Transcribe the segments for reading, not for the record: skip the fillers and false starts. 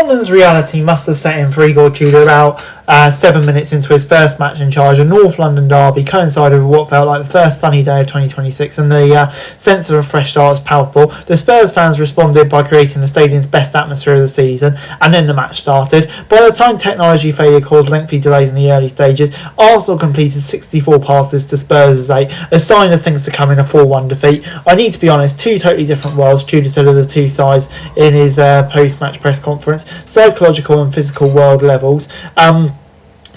Tottenham's reality must have set in for Igor Tudor about 7 minutes into his first match in charge. A North London derby coincided with what felt like the first sunny day of 2026, and the sense of a fresh start was palpable. The Spurs fans responded by creating the stadium's best atmosphere of the season, and then the match started. By the time technology failure caused lengthy delays in the early stages, Arsenal completed 64 passes to Spurs' 8, a sign of things to come in a 4-1 defeat. I need to be honest, two totally different worlds, Tudor said of the two sides in his post-match press conference. Psychological and physical world levels.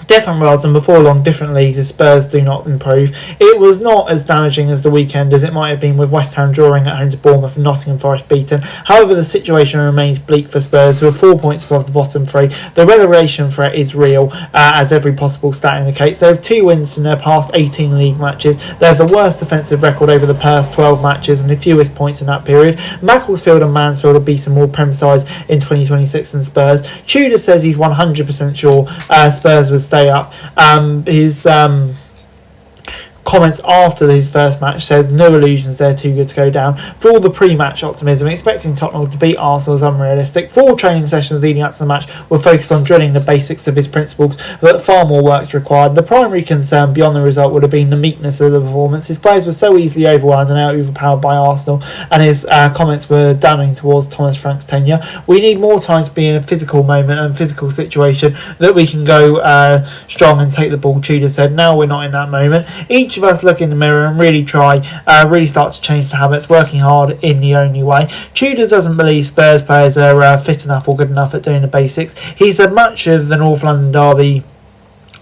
Different worlds, and before long different leagues as Spurs do not improve. It was not as damaging as the weekend as it might have been with West Ham drawing at home to Bournemouth and Nottingham Forest beaten. However, the situation remains bleak for Spurs, who are 4 points above the bottom three. The relegation threat is real, as every possible stat indicates. They have 2 wins in their past 18 league matches. They have the worst defensive record over the past 12 matches and the fewest points in that period. Macclesfield and Mansfield have beaten more Prem sides in 2026 than Spurs. Tudor says he's 100% sure Spurs would stay up. His comments after his first match says no illusions, they're too good to go down. For all the pre-match optimism, expecting Tottenham to beat Arsenal is unrealistic. 4 training sessions leading up to the match were focused on drilling the basics of his principles, but far more work is required. The primary concern beyond the result would have been the meekness of the performance. His players were so easily overwhelmed and overpowered by Arsenal, and his comments were damning towards Thomas Frank's tenure. We need more time to be in a physical moment and physical situation that we can go strong and take the ball, Tudor said. Now we're not in that moment. Each of us look in the mirror and really really start to change the habits, working hard in the only way. Tudor doesn't believe Spurs players are fit enough or good enough at doing the basics. He said much of the North London derby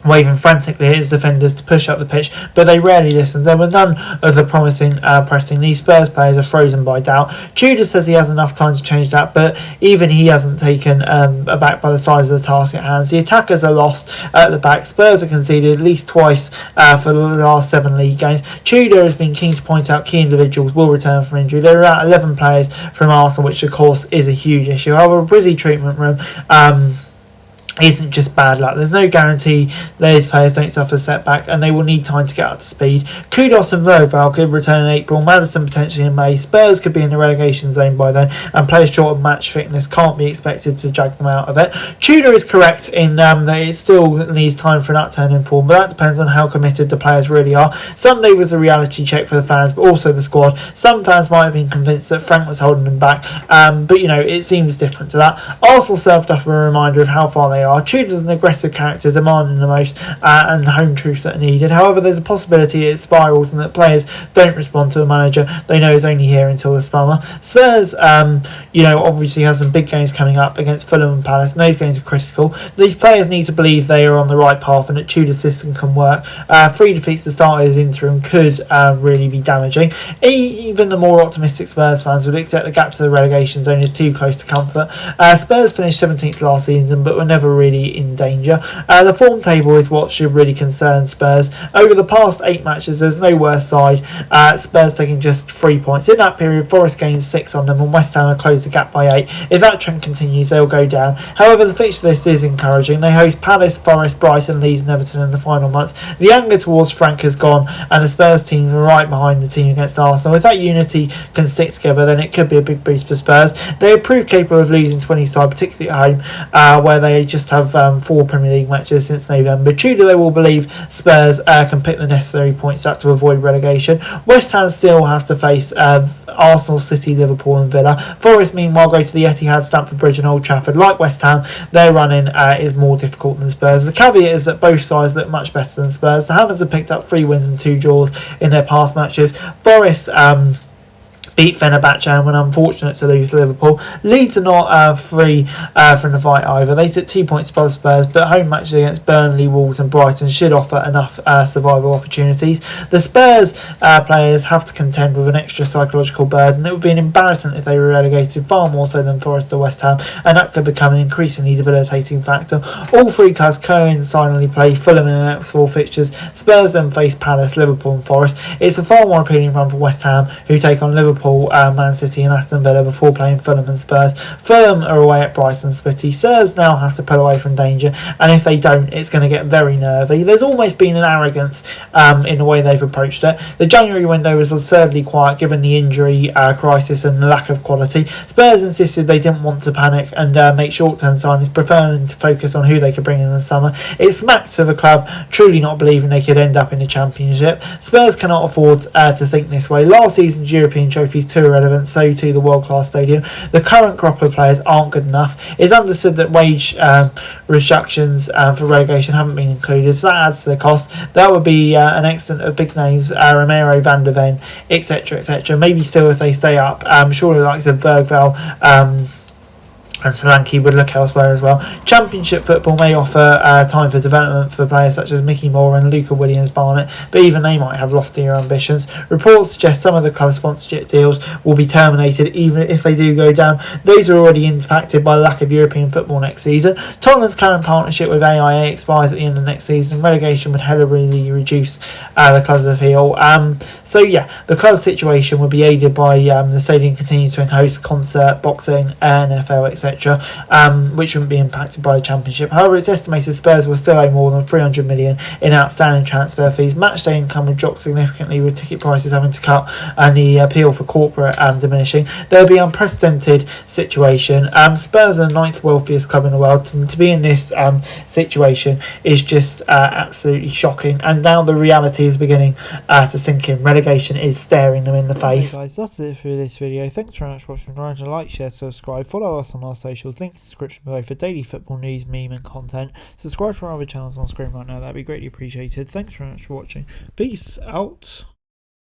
waving frantically at his defenders to push up the pitch, but they rarely listened. There were none of the promising pressing. These Spurs players are frozen by doubt. Tudor says he has enough time to change that, but even he hasn't taken aback by the size of the task at hand. The attackers are lost at the back. Spurs have conceded at least twice for the last 7 league games. Tudor has been keen to point out key individuals will return from injury. There are about 11 players from Arsenal, which of course is a huge issue. However, a busy treatment room isn't just bad luck. There's no guarantee those players don't suffer a setback, and they will need time to get up to speed. Kudos and Verval could return in April, Maddison potentially in May. Spurs could be in the relegation zone by then, and players short of match fitness can't be expected to drag them out of it. Tudor is correct in that it still needs time for an upturn in form, but that depends on how committed the players really are. Sunday was a reality check for the fans, but also the squad. Some fans might have been convinced that Frank was holding them back, but it seems different to that. Arsenal served up a reminder of how far they are. Tudor's an aggressive character, demanding the most and home truths that are needed. However, there's a possibility it spirals and that players don't respond to a manager they know is only here until the summer. Spurs, obviously has some big games coming up against Fulham and Palace, and those games are critical. These players need to believe they are on the right path and that Tudor's system can work. 3 defeats to start his interim could really be damaging. Even the more optimistic Spurs fans would accept the gap to the relegation zone is too close to comfort. Spurs finished 17th last season, but were never really in danger. The form table is what should really concern Spurs. Over the past 8 matches, there's no worse side. Spurs taking just 3 points. In that period, Forest gained 6 on them, and West Ham have closed the gap by 8. If that trend continues, they'll go down. However, the fixture list is encouraging. They host Palace, Forest, Brighton, Leeds and Everton in the final months. The anger towards Frank has gone, and the Spurs team are right behind the team against Arsenal. If that unity can stick together, then it could be a big boost for Spurs. They have proved capable of losing to any side, particularly at home, where they just have 4 Premier League matches since November. Tudor, they will believe Spurs can pick the necessary points up to avoid relegation. West Ham still has to face Arsenal, City, Liverpool and Villa. Forest, meanwhile, go to the Etihad, Stamford Bridge and Old Trafford. Like West Ham, their running is more difficult than Spurs. The caveat is that both sides look much better than Spurs. The Hammers have picked up 3 wins and 2 draws in their past matches. Forest beat Fenerbahce and were unfortunate to lose to Liverpool. Leeds are not free from the fight either. They sit 2 points above Spurs, but home matches against Burnley, Wolves and Brighton should offer enough survival opportunities. The Spurs players have to contend with an extra psychological burden. It would be an embarrassment if they were relegated, far more so than Forest or West Ham, and that could become an increasingly debilitating factor. All 3 clubs coincidentally play Fulham in the next 4 fixtures. Spurs then face Palace, Liverpool and Forest. It's a far more appealing run for West Ham, who take on Liverpool, Liverpool, Man City and Aston Villa before playing Fulham and Spurs. Fulham are away at Brighton City. Spurs now have to pull away from danger, and if they don't, it's going to get very nervy. There's almost been an arrogance in the way they've approached it. The January window was absurdly quiet given the injury crisis and the lack of quality. Spurs insisted they didn't want to panic and make short-term signings, preferring to focus on who they could bring in the summer. It smacked of a club truly not believing they could end up in the Championship. Spurs cannot afford to think this way. Last season's European trophies too irrelevant, so too the world-class stadium. The current crop of players aren't good enough. It's understood that wage reductions for relegation haven't been included, so that adds to the cost. That would be an excellent of big names, Romero, Van der Ven, etc., etc. Maybe still if they stay up, surely the likes of Bergvall and Solanke would look elsewhere as well. Championship football may offer time for development for players such as Mickey Moore and Luca Williams-Barnett, but even they might have loftier ambitions. Reports suggest some of the club sponsorship deals will be terminated even if they do go down. Those are already impacted by the lack of European football next season. Tottenham's current partnership with AIA expires at the end of next season. Relegation would heavily reduce the club's appeal. So yeah, the club's situation would be aided by the stadium continuing to host concert, boxing, NFL, etc., which wouldn't be impacted by the Championship. However, it's estimated Spurs will still owe more than 300 million in outstanding transfer fees. Matchday income would drop significantly with ticket prices having to cut and the appeal for corporate diminishing. There will be an unprecedented situation. Spurs are the 9th wealthiest club in the world, and to be in this situation is just absolutely shocking. And now the reality is beginning to sink in. Relegation is staring them in the face. Okay guys, that's it for this video. Thanks very much for watching. Remember to like, share, subscribe, follow us on our socials, link in the description below for daily football news, meme and content. Subscribe to our other channels on screen right now, that'd be greatly appreciated. Thanks very much for watching. Peace out.